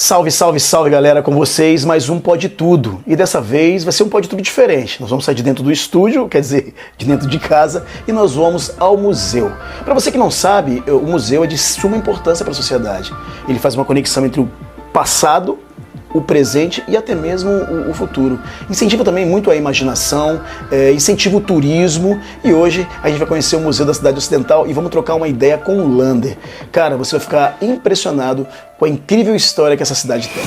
Salve, salve, salve galera, com vocês, mais um Pode Tudo. E dessa vez vai ser um Pode Tudo diferente. Nós vamos sair de dentro do estúdio, quer dizer, de dentro de casa, e nós vamos ao museu. Para você que não sabe, o museu é de suma importância para a sociedade. Ele faz uma conexão entre o passado, o presente e até mesmo o futuro. Incentiva também muito a imaginação, incentiva o turismo, e hoje a gente vai conhecer o Museu da Cidade Ocidental e vamos trocar uma ideia com o Lander. Cara, você vai ficar impressionado com a incrível história que essa cidade tem.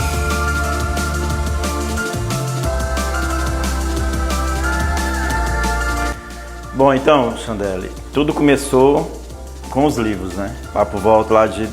Bom, então, Chandelle, tudo começou com os livros, né? Lá por volta lá de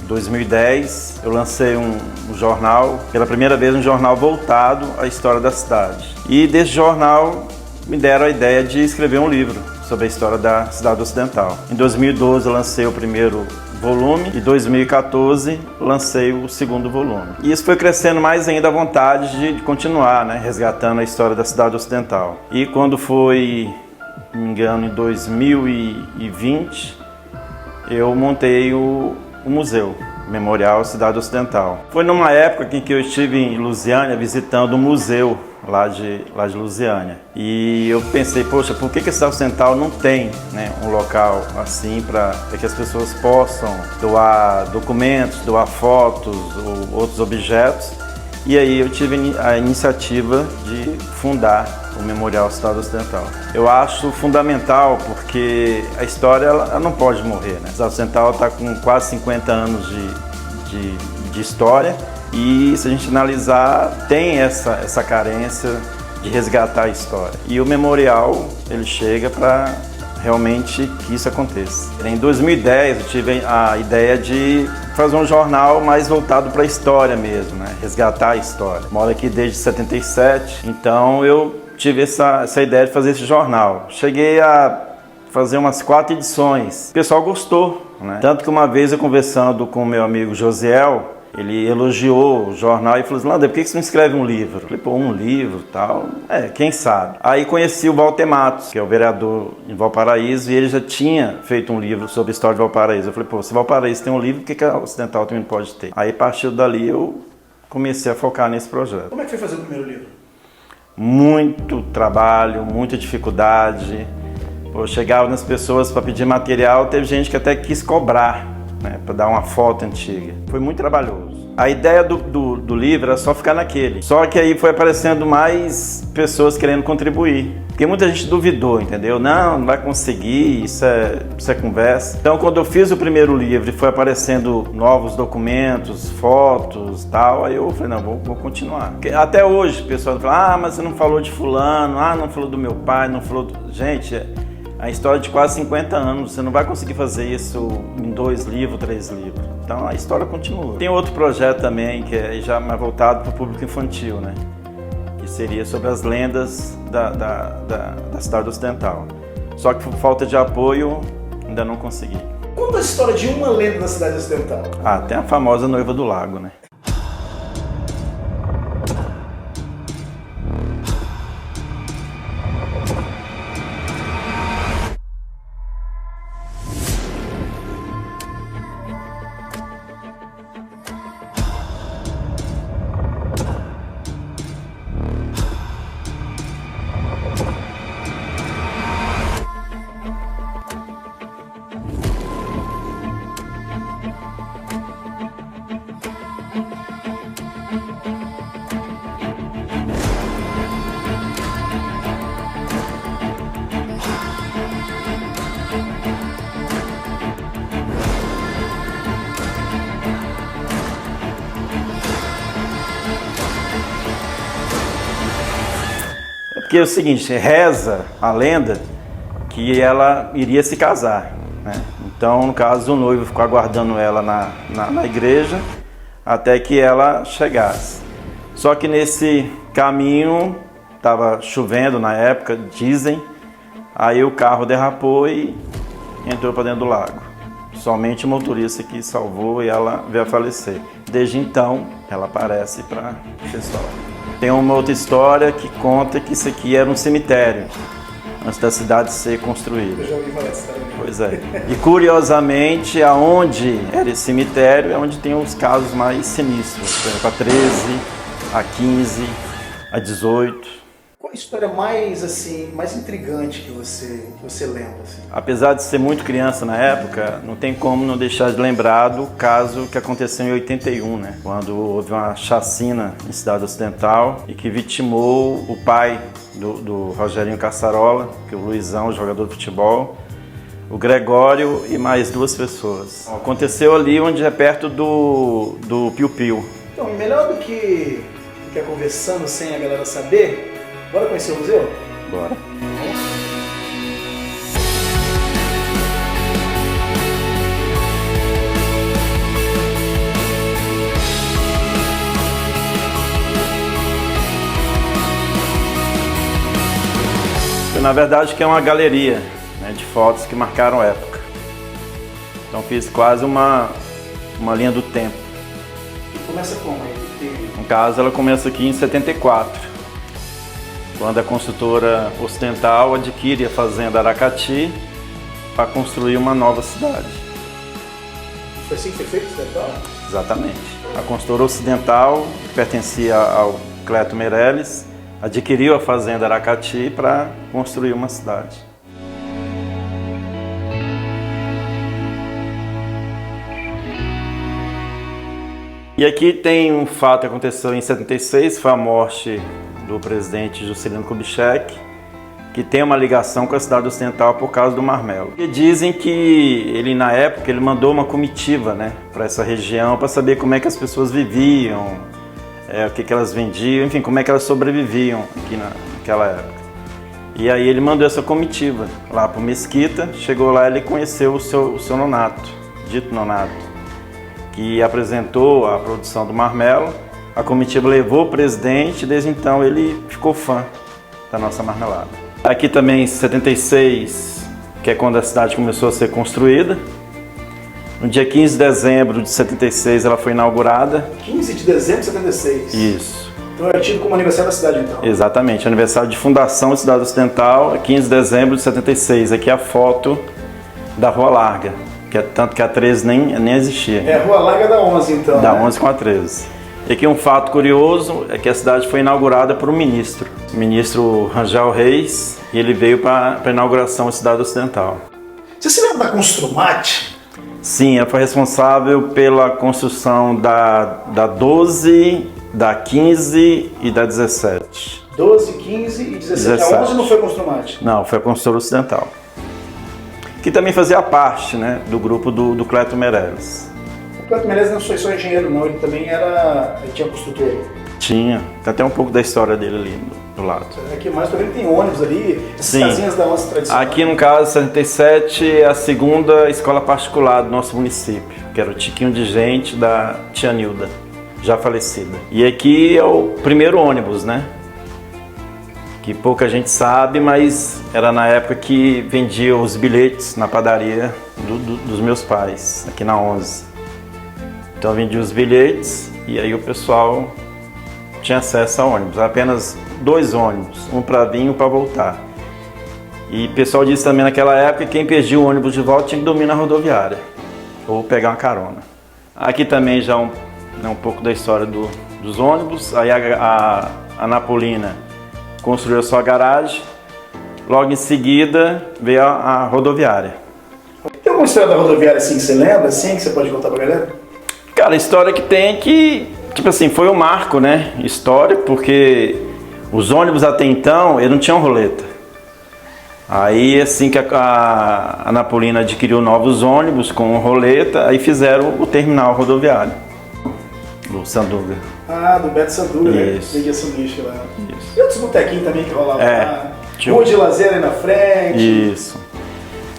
2010, eu lancei um jornal, pela primeira vez um jornal voltado à história da cidade. E desse jornal me deram a ideia de escrever um livro sobre a história da Cidade Ocidental. Em 2012 eu lancei o primeiro volume e em 2014 lancei o segundo volume. E isso foi crescendo mais ainda a vontade de continuar, né, resgatando a história da Cidade Ocidental. E quando foi, não me engano, em 2020, eu montei o museu, Memorial Cidade Ocidental. Foi numa época em que eu estive em Lusiânia visitando um museu lá de Lusiânia. E eu pensei, poxa, por que a Cidade Ocidental não tem, né, um local assim para que as pessoas possam doar documentos, doar fotos ou outros objetos? E aí eu tive a iniciativa de fundar o Memorial Cidade Ocidental. Eu acho fundamental porque a história ela não pode morrer, né? A Cidade Ocidental está com quase 50 anos de história e, se a gente analisar, tem essa carência de resgatar a história. E o Memorial, ele chega para realmente que isso aconteça. Em 2010 eu tive a ideia de fazer um jornal mais voltado para a história mesmo, né? Resgatar a história. Moro aqui desde 77, então eu tive essa ideia de fazer esse jornal. Cheguei a fazer umas 4 edições. O pessoal gostou, né? Tanto que uma vez eu conversando com o meu amigo Josiel, ele elogiou o jornal e falou assim: Lander, por que você não escreve um livro? Eu falei, pô, um livro e tal? Quem sabe? Aí conheci o Walter Matos, que é o vereador em Valparaíso, e ele já tinha feito um livro sobre a história de Valparaíso. Eu falei, pô, se Valparaíso tem um livro, por que a Ocidental também não pode ter? Aí, a partir dali, eu comecei a focar nesse projeto. Como é que foi fazer o primeiro livro? Muito trabalho, muita dificuldade. Eu chegava nas pessoas para pedir material, teve gente que até quis cobrar, né, para dar uma foto antiga. Foi muito trabalhoso. A ideia do livro era só ficar naquele. Só que aí foi aparecendo mais pessoas querendo contribuir. Porque muita gente duvidou, entendeu? Não vai conseguir, isso é conversa. Então, quando eu fiz o primeiro livro e foi aparecendo novos documentos, fotos e tal, aí eu falei, não, vou continuar. Porque até hoje o pessoal fala, mas você não falou de fulano, não falou do meu pai, não falou... Gente, a história de quase 50 anos, você não vai conseguir fazer isso em 2 livros, 3 livros. Então a história continua. Tem outro projeto também, que é já mais voltado para o público infantil, né? Que seria sobre as lendas da Cidade Ocidental. Só que por falta de apoio, ainda não consegui. Conta a história de uma lenda da Cidade Ocidental. Tem a famosa Noiva do Lago, né? Porque é o seguinte, reza a lenda que ela iria se casar, né? Então, no caso, o noivo ficou aguardando ela na igreja até que ela chegasse. Só que nesse caminho, estava chovendo na época, dizem, aí o carro derrapou e entrou para dentro do lago. Somente o motorista que salvou e ela veio a falecer. Desde então, ela aparece para o pessoal. Tem uma outra história que conta que isso aqui era um cemitério antes da cidade ser construída. Eu já ouvi falar disso também. Pois é. E curiosamente, aonde era esse cemitério é onde tem os casos mais sinistros. Por exemplo, a 13, a 15, a 18. Qual a história mais, assim, mais intrigante que você lembra? Assim? Apesar de ser muito criança na época, não tem como não deixar de lembrar do caso que aconteceu em 81, né? Quando houve uma chacina em Cidade Ocidental e que vitimou o pai do Rogerinho Caçarola, que é o Luizão, jogador de futebol, o Gregório e mais 2 pessoas. Aconteceu ali onde é perto do Piu Piu. Então, melhor do que ficar conversando sem a galera saber, bora conhecer o museu? Bora. Na verdade, que é uma galeria, né, de fotos que marcaram a época. Então fiz quase uma linha do tempo. E começa como aí? No caso, ela começa aqui em 74, quando a construtora Ocidental adquire a fazenda Aracati para construir uma nova cidade. Foi assim que foi feito, Ocidental? Exatamente. A construtora Ocidental, que pertencia ao Cleto Meirelles, adquiriu a fazenda Aracati para construir uma cidade. E aqui tem um fato que aconteceu em 76, foi a morte do presidente Juscelino Kubitschek, que tem uma ligação com a cidade ocidental por causa do marmelo. E dizem que ele, na época, ele mandou uma comitiva, né, para essa região para saber como é que as pessoas viviam, o que elas vendiam, enfim, como é que elas sobreviviam aqui naquela época. E aí ele mandou essa comitiva lá para Mesquita, chegou lá e ele conheceu o seu Nonato, Dito Nonato, que apresentou a produção do marmelo. A comitiva levou o presidente e desde então ele ficou fã da nossa marmelada. Aqui também em 76, que é quando a cidade começou a ser construída. No dia 15 de dezembro de 76 ela foi inaugurada. 15 de dezembro de 76? Isso. Então é tido como aniversário da cidade, então? Exatamente, aniversário de fundação da Cidade Ocidental, 15 de dezembro de 76. Aqui é a foto da Rua Larga, tanto que a 13 nem existia. É a Rua Larga da 11, então. Da né? 11 com a 13. E aqui um fato curioso é que a cidade foi inaugurada por um ministro, o ministro Rangel Reis, e ele veio para a inauguração da Cidade Ocidental. Você se lembra da Construmate? Sim, ela foi responsável pela construção da 12, da 15 e da 17. 12, 15 e 17. A 11 não foi Construmate? Não, foi a construtora Ocidental. Que também fazia parte, né, do grupo do Cleto Meirelles. O Cleto Meirelles não foi só engenheiro, não. Ele também ele tinha construtora. Tinha. Tem até um pouco da história dele ali do lado. Aqui mais pra ele tem ônibus ali, essas Sim. casinhas da 11 tradicionais. Aqui no caso, 77 é a segunda escola particular do nosso município, que era o Tiquinho de Gente da tia Nilda, já falecida. E aqui é o primeiro ônibus, né? Que pouca gente sabe, mas era na época que vendia os bilhetes na padaria dos meus pais, aqui na 11. Então eu vendia os bilhetes e aí o pessoal tinha acesso a ônibus, apenas 2 ônibus, um para vir e um para voltar. E o pessoal disse também naquela época que quem perdia o ônibus de volta tinha que dormir na rodoviária ou pegar uma carona. Aqui também já um pouco da história dos ônibus. Aí a Napolina construiu a sua garagem, logo em seguida veio a rodoviária. Tem alguma história da rodoviária assim que você lembra, assim, que você pode contar pra galera? Cara, a história que tem é que, tipo assim, foi um marco, né, histórico, porque os ônibus até então, eles não tinham roleta. Aí, assim que a Napolina adquiriu novos ônibus com roleta, aí fizeram o terminal rodoviário do Sanduga. Ah, do Beto Sanduga, né? Isso. Vendia sanduíche lá. Isso. E outros botequinhos também que rolavam lá. tinha Rua de lazer ali na frente. Isso.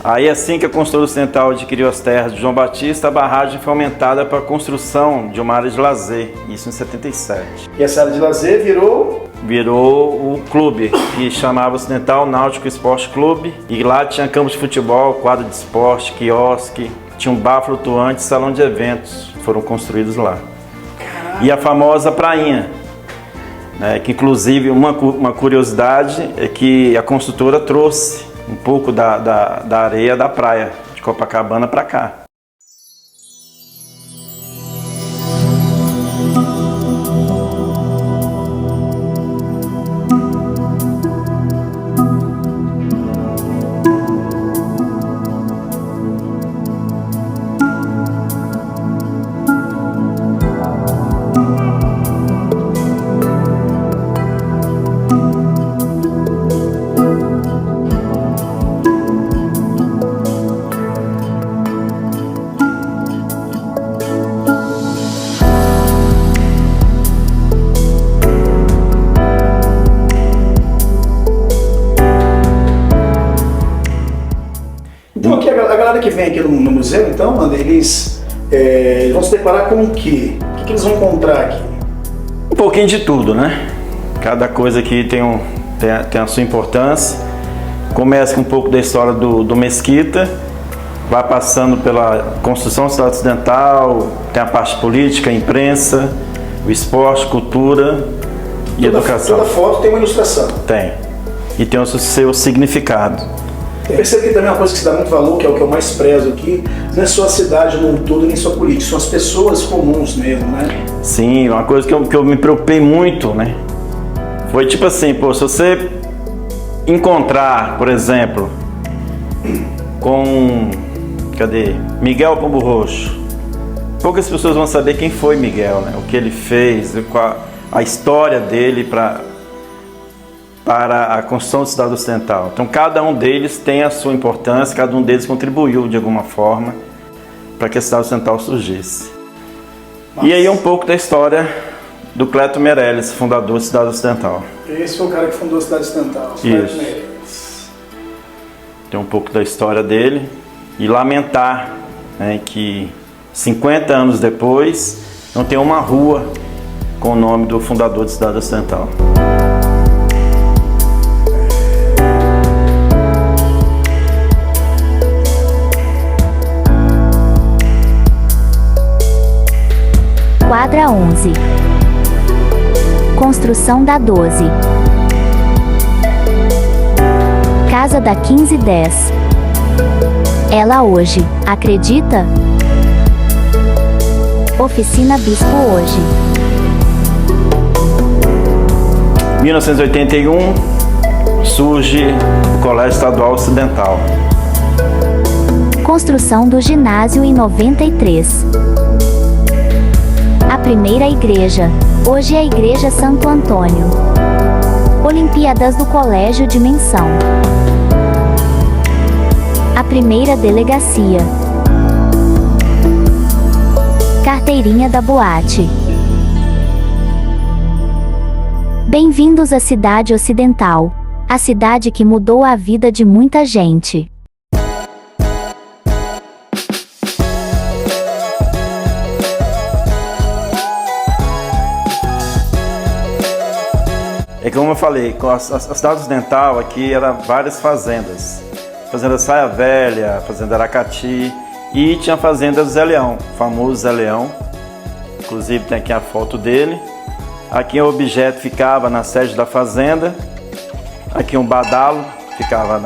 Aí, assim que a construtora Ocidental adquiriu as terras de João Batista, a barragem foi aumentada para a construção de uma área de lazer, isso em 77. E essa área de lazer Virou o clube, que chamava Ocidental Náutico Esporte Clube, e lá tinha campo de futebol, quadro de esporte, quiosque, tinha um bar flutuante, salão de eventos, foram construídos lá. Caraca. E a famosa prainha. Que inclusive uma curiosidade é que a construtora trouxe um pouco da areia da praia de Copacabana para cá. Então aqui, a galera que vem aqui no museu, então, mano, eles vão se deparar com o quê? O que eles vão encontrar aqui? Um pouquinho de tudo, né? Cada coisa aqui tem a sua importância. Começa com um pouco da história do Mesquita, vai passando pela construção da cidade ocidental, tem a parte política, a imprensa, o esporte, cultura e educação. Toda foto tem uma ilustração. Tem. E tem o seu significado. Eu percebo que também uma coisa que se dá muito valor, que é o que eu mais prezo aqui, não é só a cidade num todo, nem só a política, são as pessoas comuns mesmo, né? Sim, uma coisa que eu me preocupei muito, né? Foi tipo assim, pô, se você encontrar, por exemplo, com, Miguel Pombo Roxo, poucas pessoas vão saber quem foi Miguel, né? O que ele fez, a história dele para a construção da cidade ocidental. Então cada um deles tem a sua importância, cada um deles contribuiu de alguma forma para que a cidade ocidental surgisse. Nossa. E aí um pouco da história do Cleto Meireles, fundador da cidade ocidental. Esse foi o cara que fundou a cidade ocidental, Cleto Meireles. Tem um pouco da história dele e lamentar, né, que 50 anos depois não tem uma rua com o nome do fundador da cidade ocidental. Quadra 11. Construção da 12. Casa da 1510. Ela hoje, acredita? Oficina Bispo hoje. 1981 surge o Colégio Estadual Ocidental. Construção do ginásio em 93. A primeira igreja, hoje é a Igreja Santo Antônio. Olimpíadas do Colégio Dimensão. A primeira delegacia. Carteirinha da boate. Bem-vindos à Cidade Ocidental, a cidade que mudou a vida de muita gente. É como eu falei, a cidade ocidental aqui era várias fazendas. Fazenda Saia Velha, Fazenda Aracati e tinha a Fazenda Zé Leão, o famoso Zé Leão. Inclusive tem aqui a foto dele. Aqui o objeto ficava na sede da fazenda. Aqui um badalo, ficava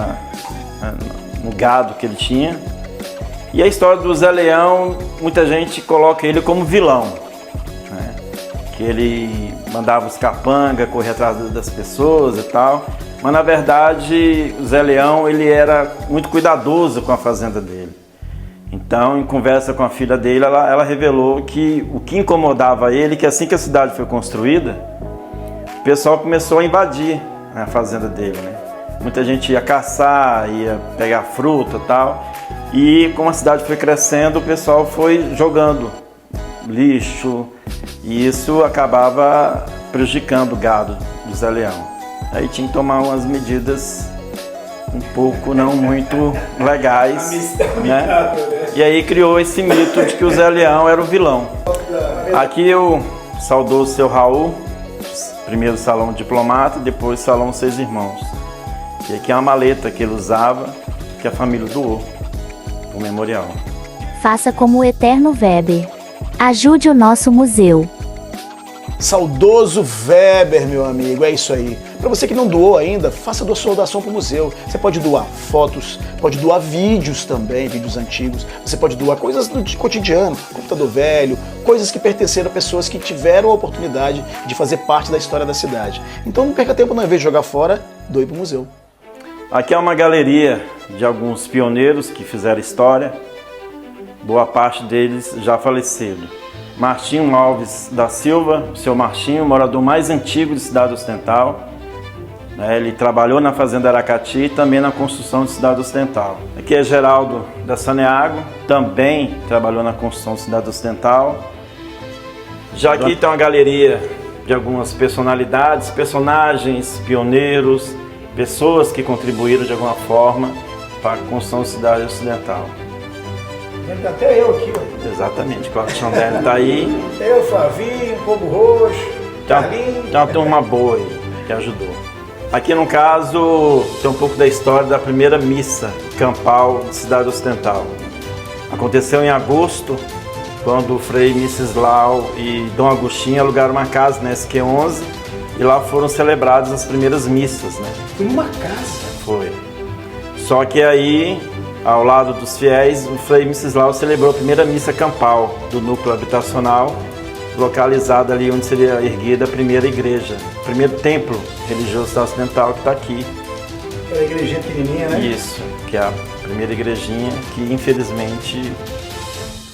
no gado que ele tinha. E a história do Zé Leão, muita gente coloca ele como vilão, né? Que ele mandava os capanga correr atrás das pessoas e tal. Mas na verdade o Zé Leão ele era muito cuidadoso com a fazenda dele. Então, em conversa com a filha dele, ela revelou que o que incomodava ele, que assim que a cidade foi construída, o pessoal começou a invadir a fazenda dele, né? Muita gente ia caçar, ia pegar fruta e tal. E como a cidade foi crescendo, o pessoal foi jogando lixo. E isso acabava prejudicando o gado do Zé Leão. Aí tinha que tomar umas medidas um pouco não muito legais, né? E aí criou esse mito de que o Zé Leão era o vilão. Aqui o saudoso seu Raul, primeiro salão diplomata, depois salão Seis Irmãos. E aqui é uma maleta que ele usava, que a família doou para o memorial. Faça como o Eterno Weber. Ajude o nosso museu. Saudoso Weber, meu amigo, é isso aí. Para você que não doou ainda, faça a sua doação para o museu. Você pode doar fotos, pode doar vídeos também, vídeos antigos. Você pode doar coisas do cotidiano, computador velho, coisas que pertenceram a pessoas que tiveram a oportunidade de fazer parte da história da cidade. Então não perca tempo, não, ao invés de jogar fora, doe para o museu. Aqui é uma galeria de alguns pioneiros que fizeram história, boa parte deles já falecido. Martinho Alves da Silva, o seu Martinho, morador mais antigo de Cidade Ocidental. Ele trabalhou na Fazenda Aracati e também na construção de Cidade Ocidental. Aqui é Geraldo da Saneago, também trabalhou na construção de Cidade Ocidental. Já aqui tem uma galeria de algumas personalidades, personagens, pioneiros, pessoas que contribuíram de alguma forma para a construção de Cidade Ocidental. Até eu aqui, ó. Exatamente, Cláudio Chandelli está aí. Eu, Flavinho, Pombo Roxo, Carlinhos. Tem uma turma boa aí que ajudou. Aqui no caso tem um pouco da história da primeira missa campal de Cidade Ocidental. Aconteceu em agosto, quando o Frei Missislau e Dom Agostinho alugaram uma casa na SQ11 e lá foram celebradas as primeiras missas, né? Foi numa casa? Foi. Só que aí, ao lado dos fiéis, o Frei Missislau celebrou a primeira missa campal do núcleo habitacional, localizado ali onde seria erguida a primeira igreja, o primeiro templo religioso ocidental que está aqui. Aquela igrejinha pequenininha, né? Isso, que é a primeira igrejinha que infelizmente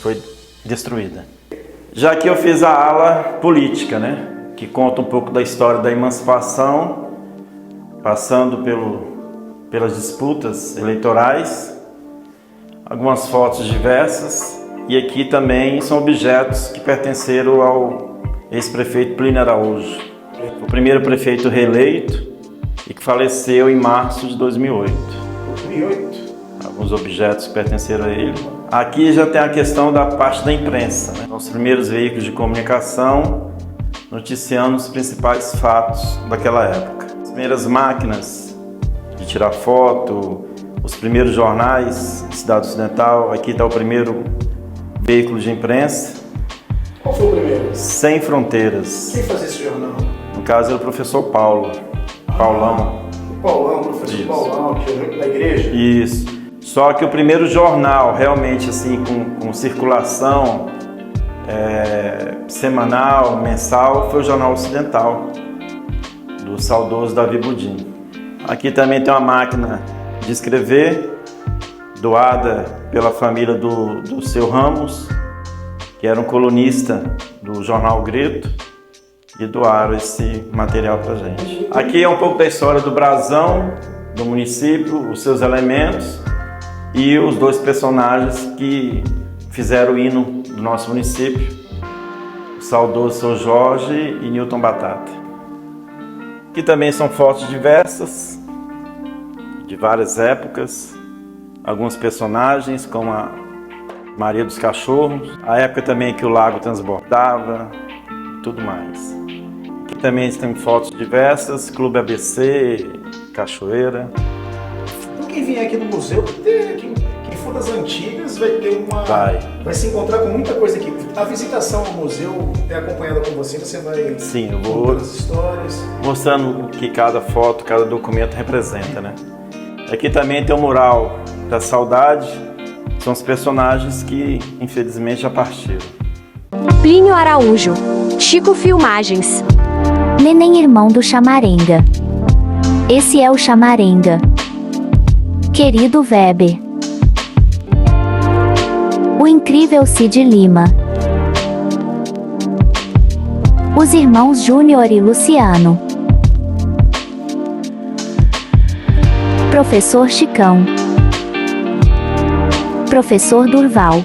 foi destruída. Já que eu fiz a ala política, né, que conta um pouco da história da emancipação, passando pelas disputas eleitorais, algumas fotos diversas, e aqui também são objetos que pertenceram ao ex-prefeito Plínio Araújo, o primeiro prefeito reeleito e que faleceu em março de 2008. 2008? Alguns objetos que pertenceram a ele. Aqui já tem a questão da parte da imprensa, né? Os primeiros veículos de comunicação noticiando os principais fatos daquela época. As primeiras máquinas de tirar foto, os primeiros jornais de Cidade Ocidental. Aqui está o primeiro veículo de imprensa. Qual foi o primeiro? Sem Fronteiras. Quem fazia esse jornal? No caso era o professor Paulo. Paulão. O Paulão, o professor Isso. Paulão, que é da igreja? Isso. Só que o primeiro jornal realmente assim com circulação semanal, mensal, foi o Jornal Ocidental, do saudoso Davi Budin. Aqui também tem uma máquina de escrever, doada pela família do seu Ramos, que era um colunista do jornal Grito, e doaram esse material pra gente. Aqui é um pouco da história do brasão, do município, os seus elementos, e os dois personagens que fizeram o hino do nosso município, o saudoso São Jorge e Newton Batata. Aqui também são fotos diversas, de várias épocas, alguns personagens como a Maria dos Cachorros, a época também que o lago transbordava, tudo mais. Aqui também tem fotos diversas, Clube ABC, Cachoeira. Quem vier aqui no museu, quem for das antigas vai ter vai se encontrar com muita coisa aqui. A visitação ao museu é acompanhada com você, você vai Sim, eu vou contando as histórias. mostrando o que cada foto, cada documento representa, né? Aqui também tem o mural da saudade, são os personagens que infelizmente já partiram. Plínio Araújo, Chico Filmagens. Neném irmão do Chamarenga. Esse é o Chamarenga. Querido Weber. O incrível Cid Lima. Os irmãos Júnior e Luciano. Professor Chicão. Professor Durval.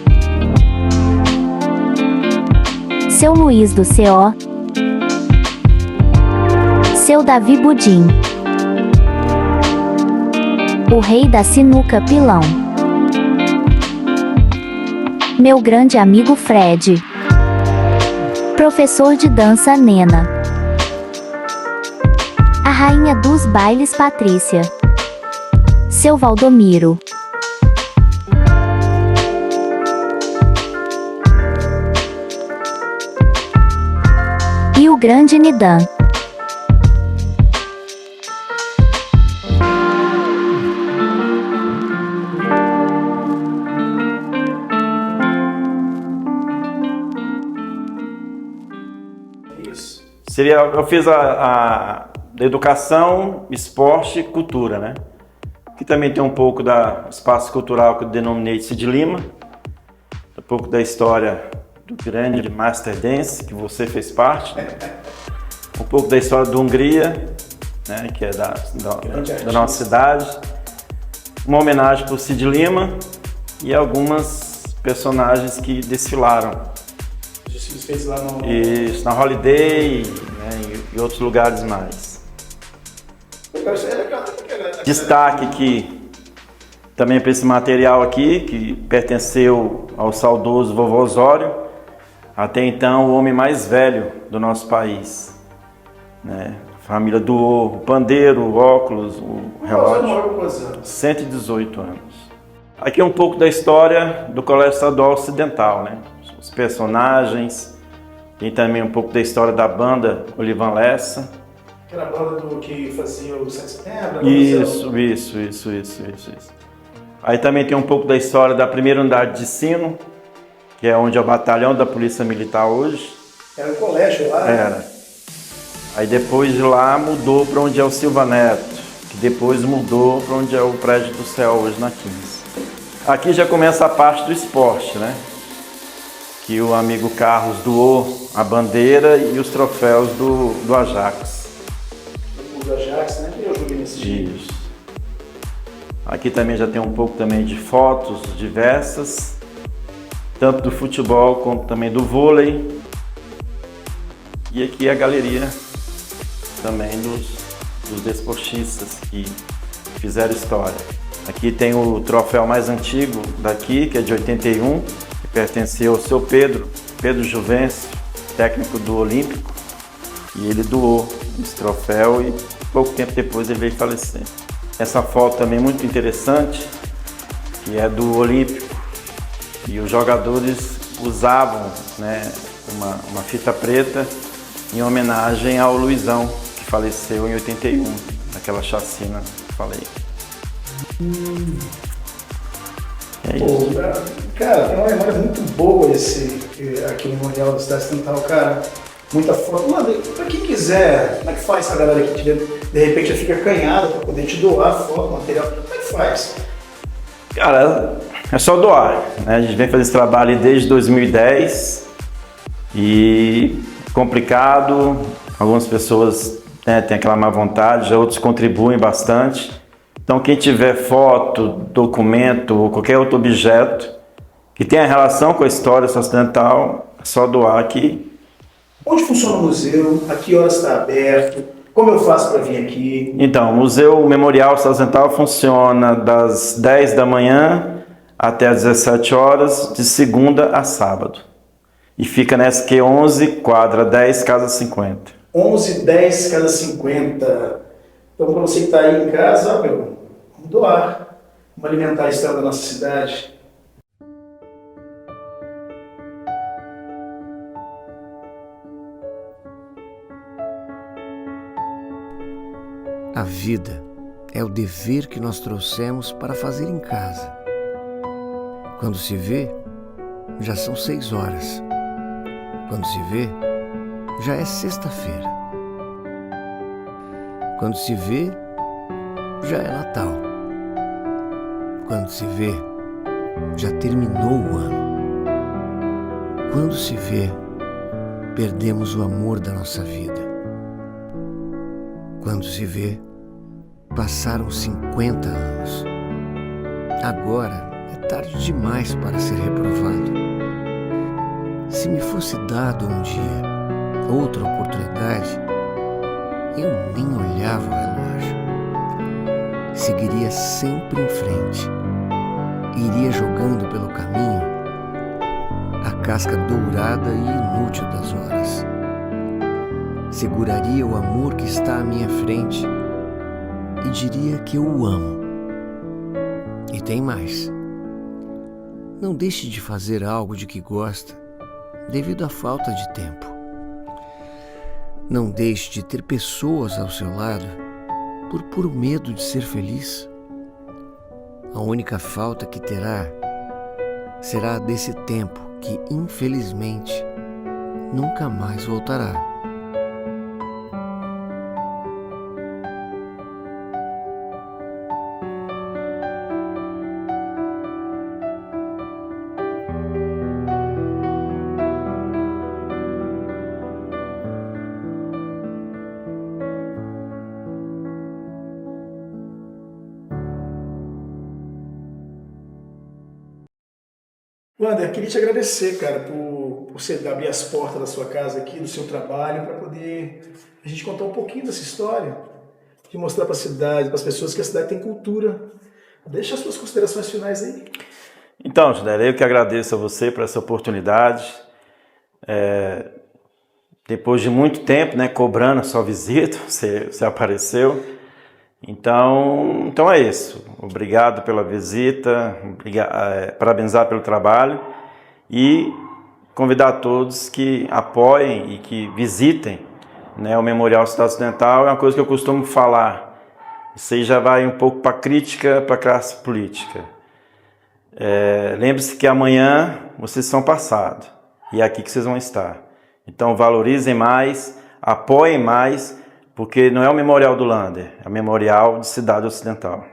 Seu Luiz do CO. Seu Davi Budin. O rei da sinuca pilão. Meu grande amigo Fred. Professor de dança Nena. A rainha dos bailes Patrícia. Seu Valdomiro. E o Grande Nidã. Eu fiz a educação, esporte e cultura, né? Aqui também tem um pouco da espaço cultural que eu denominei de Cid Lima, um pouco da história do grande Master Dance, que você fez parte, né? Um pouco da história do Hungria, né? Que é da nossa cidade, uma homenagem para o Cid Lima e algumas personagens que desfilaram. Fez lá no... Isso, na Holiday, né, e outros lugares mais. Destaque aqui também para esse material aqui, que pertenceu ao saudoso vovô Osório, até então o homem mais velho do nosso país, né? A família doou o pandeiro, o óculos, o relógio. 118 anos. Aqui um pouco da história do Colégio Estadual Ocidental, né? Os personagens, tem também um pouco da história da banda Olivan Lessa. Aquela banda que fazia o 7 de setembro? Isso. Aí também tem um pouco da história da primeira unidade de ensino, que é onde é o batalhão da Polícia Militar hoje. Era o colégio lá? Era. Aí depois de lá mudou para onde é o Silva Neto, que depois mudou para onde é o Prédio do Céu hoje na 15. Aqui já começa a parte do esporte, né? Que o amigo Carlos doou a bandeira e os troféus do Ajax. Do Ajax, né? Eu joguei nesse time. Isso. Aqui também já tem um pouco também de fotos diversas, tanto do futebol como também do vôlei. E aqui a galeria também dos desportistas que fizeram história. Aqui tem o troféu mais antigo daqui, que é de 81, que pertenceu ao seu Pedro Juvencio, técnico do Olímpico, e ele doou esse troféu e pouco tempo depois ele veio falecer. Essa foto também é muito interessante, que é do Olímpico, e os jogadores usavam, né, uma fita preta em homenagem ao Luizão, que faleceu em 81, naquela chacina que eu falei. É isso. Cara, tem uma memória muito boa aqui no Memorial da Cidade Ocidental, cara. Muita foto. Mano, pra quem quiser, como é que faz essa galera que de repente já fica acanhada pra poder te doar foto, material? Como é que faz? Cara, é só doar, né? A gente vem fazer esse trabalho desde 2010 e complicado. Algumas pessoas, né, têm aquela má vontade, já outros contribuem bastante. Então, quem tiver foto, documento ou qualquer outro objeto que tenha relação com a história ocidental, é só doar aqui. Onde funciona o museu? A que horas está aberto? Como eu faço para vir aqui? Então, o Museu Memorial Ocidental funciona das 10 da manhã até as 17 horas, de segunda a sábado. E fica na SQ 11, quadra 10, casa 50. 11, 10, casa 50. Então, para você que está aí em casa, vamos doar, vamos alimentar a história da nossa cidade. A vida é o dever que nós trouxemos para fazer em casa. Quando se vê, já são 6 horas. Quando se vê, já é sexta-feira. Quando se vê, já é Natal. Quando se vê, já terminou o ano. Quando se vê, perdemos o amor da nossa vida. Quando se vê, passaram 50 anos. Agora é tarde demais para ser reprovado. Se me fosse dado um dia outra oportunidade, eu nem olhava o relógio. Seguiria sempre em frente. Iria jogando pelo caminho a casca dourada e inútil das horas. Seguraria o amor que está à minha frente e diria que eu o amo. E tem mais. Não deixe de fazer algo de que gosta devido à falta de tempo. Não deixe de ter pessoas ao seu lado por puro medo de ser feliz. A única falta que terá será desse tempo que, infelizmente, nunca mais voltará. Wander, queria te agradecer, cara, por você abrir as portas da sua casa aqui, do seu trabalho, para poder a gente contar um pouquinho dessa história, de mostrar para a cidade, para as pessoas que a cidade tem cultura. Deixa as suas considerações finais aí. Então, Jandele, eu que agradeço a você por essa oportunidade. Depois de muito tempo, né, cobrando a sua visita, você apareceu. Então é isso. Obrigado pela visita, parabenizar pelo trabalho e convidar a todos que apoiem e que visitem, né, o Memorial Cidade Ocidental. É uma coisa que eu costumo falar. Isso aí já vai um pouco para crítica para a classe política. Lembre-se que amanhã vocês são passado e é aqui que vocês vão estar. Então valorizem mais, apoiem mais, porque não é o Memorial do Lander, é o Memorial de Cidade Ocidental.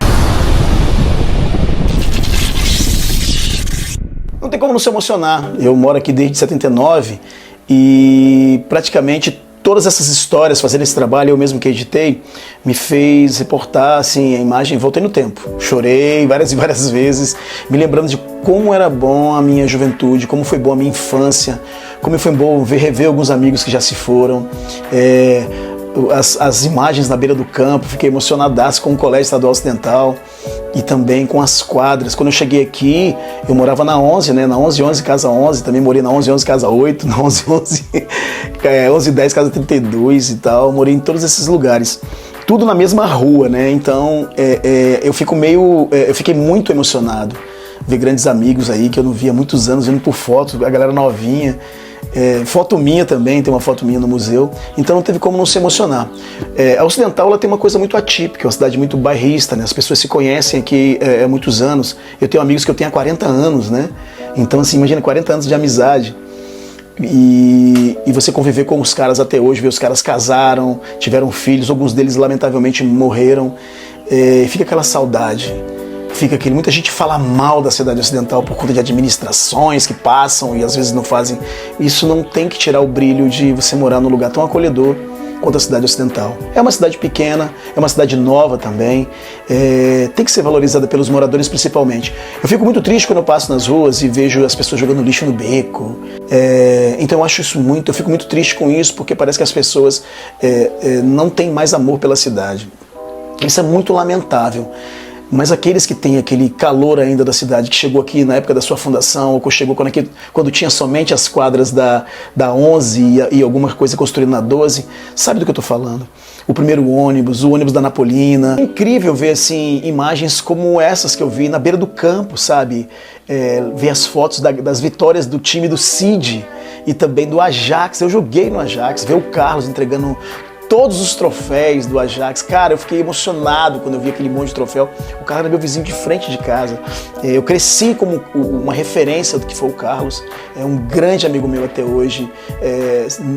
Não tem como não se emocionar. Eu moro aqui desde 79 e praticamente todas essas histórias, fazendo esse trabalho, eu mesmo que editei, me fez reportar assim, a imagem. Voltei no tempo. Chorei várias e várias vezes, me lembrando de como era bom a minha juventude, como foi bom a minha infância, como foi bom rever alguns amigos que já se foram. As imagens na beira do campo, fiquei emocionadaço com o Colégio Estadual Ocidental e também com as quadras. Quando eu cheguei aqui, eu morava na 11, né? Na 1111, casa 11, também morei na 1111, casa 8, na 1111, 1110, casa 32 e tal. Morei em todos esses lugares, tudo na mesma rua, né? Então eu fiquei muito emocionado ver grandes amigos aí que eu não via há muitos anos, vendo por fotos, a galera novinha. Foto minha também, tem uma foto minha no museu, então não teve como não se emocionar. A Ocidental ela tem uma coisa muito atípica, é uma cidade muito bairrista, né? As pessoas se conhecem aqui há muitos anos. Eu tenho amigos que eu tenho há 40 anos, né? Então assim, imagina 40 anos de amizade e você conviver com os caras até hoje, ver os caras casaram, tiveram filhos, alguns deles lamentavelmente morreram, fica aquela saudade. Muita gente fala mal da cidade ocidental por conta de administrações que passam e às vezes não fazem. Isso não tem que tirar o brilho de você morar num lugar tão acolhedor quanto a cidade ocidental. É uma cidade pequena, é uma cidade nova também, tem que ser valorizada pelos moradores principalmente. Eu fico muito triste quando eu passo nas ruas e vejo as pessoas jogando lixo no beco. Então eu fico muito triste com isso, porque parece que as pessoas não têm mais amor pela cidade. Isso é muito lamentável. Mas aqueles que têm aquele calor ainda da cidade, que chegou aqui na época da sua fundação, ou chegou quando tinha somente as quadras da 11 e alguma coisa construída na 12, sabe do que eu estou falando? O primeiro ônibus, o ônibus da Napolina. É incrível ver assim, imagens como essas que eu vi na beira do campo, sabe? Ver as fotos das vitórias do time do Cid e também do Ajax. Eu joguei no Ajax, ver o Carlos entregando todos os troféus do Ajax. Cara, eu fiquei emocionado quando eu vi aquele monte de troféu. O Carlos era meu vizinho de frente de casa. Eu cresci como uma referência do que foi o Carlos. É um grande amigo meu até hoje.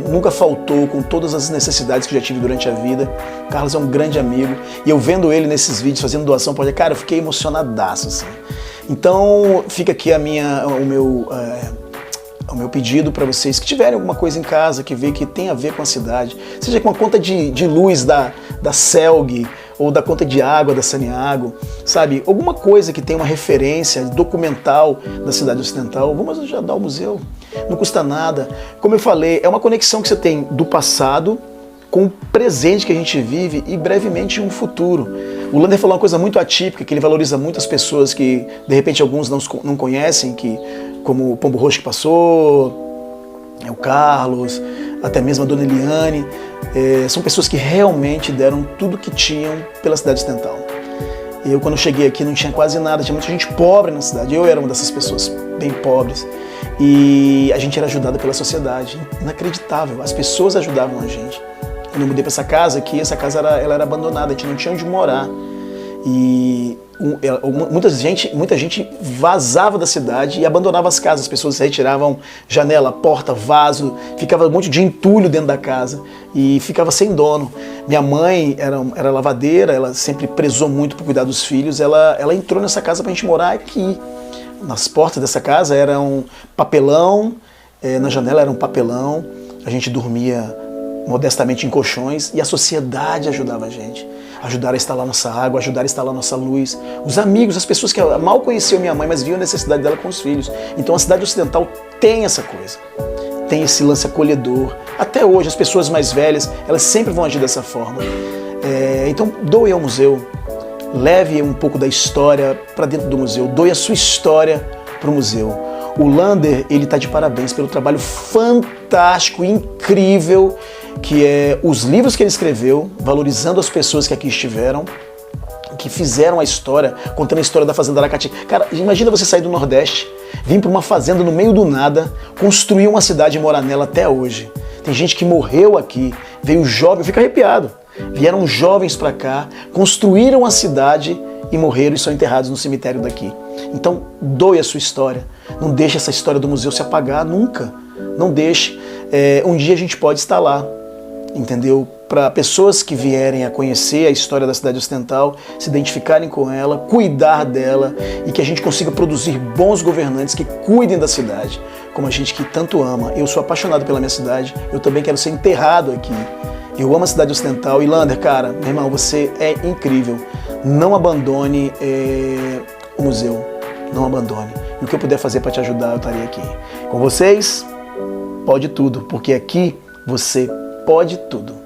Nunca faltou com todas as necessidades que eu já tive durante a vida. O Carlos é um grande amigo. E eu vendo ele nesses vídeos fazendo doação, cara, eu fiquei emocionadaço, assim. Então, fica aqui o meu pedido para vocês que tiverem alguma coisa em casa que vê que tem a ver com a cidade, seja com a conta de luz da Celg ou da conta de água da Saneago, sabe? Alguma coisa que tenha uma referência documental da cidade ocidental, vamos ajudar o museu. Não custa nada. Como eu falei, é uma conexão que você tem do passado com o presente que a gente vive e brevemente um futuro. O Lander falou uma coisa muito atípica, que ele valoriza muitas pessoas que, de repente, alguns não conhecem, como o Pombo Roxo que passou, o Carlos, até mesmo a Dona Eliane. São pessoas que realmente deram tudo que tinham pela cidade ocidental. Eu, quando cheguei aqui, não tinha quase nada, tinha muita gente pobre na cidade. Eu era uma dessas pessoas bem pobres. E a gente era ajudado pela sociedade. Inacreditável, as pessoas ajudavam a gente. quando eu mudei para essa casa aqui, essa casa ela era abandonada, a gente não tinha onde morar. E muita gente vazava da cidade e abandonava as casas. As pessoas retiravam janela, porta, vaso, ficava um monte de entulho dentro da casa e ficava sem dono. Minha mãe era lavadeira, ela sempre prezou muito por cuidar dos filhos. Ela entrou nessa casa pra gente morar aqui. Nas portas dessa casa era um papelão, na janela era um papelão. A gente dormia modestamente em colchões e a sociedade ajudava a gente. Ajudaram a instalar nossa água, ajudaram a instalar nossa luz. Os amigos, as pessoas que mal conheciam minha mãe, mas viam a necessidade dela com os filhos. Então a cidade ocidental tem essa coisa, tem esse lance acolhedor. Até hoje, as pessoas mais velhas, elas sempre vão agir dessa forma. Então doe ao museu, leve um pouco da história para dentro do museu, doe a sua história para o museu. O Lander, ele está de parabéns pelo trabalho fantástico, incrível, que é os livros que ele escreveu, valorizando as pessoas que aqui estiveram, que fizeram a história, contando a história da Fazenda Aracati. Cara, imagina você sair do Nordeste, vir para uma fazenda no meio do nada, construir uma cidade e morar nela até hoje. Tem gente que morreu aqui, veio jovem, eu fico arrepiado. Vieram jovens para cá, construíram a cidade e morreram e são enterrados no cemitério daqui. Então, doe a sua história. Não deixe essa história do museu se apagar, nunca. Não deixe. Um dia a gente pode estar lá, entendeu? Para pessoas que vierem a conhecer a história da cidade ocidental, se identificarem com ela, cuidar dela e que a gente consiga produzir bons governantes que cuidem da cidade, como a gente que tanto ama. Eu sou apaixonado pela minha cidade, eu também quero ser enterrado aqui. Eu amo a cidade ocidental e Lander, cara, meu irmão, você é incrível. Não abandone o museu, não abandone. E o que eu puder fazer para te ajudar, eu estarei aqui. Com vocês, pode tudo, porque aqui você pode tudo.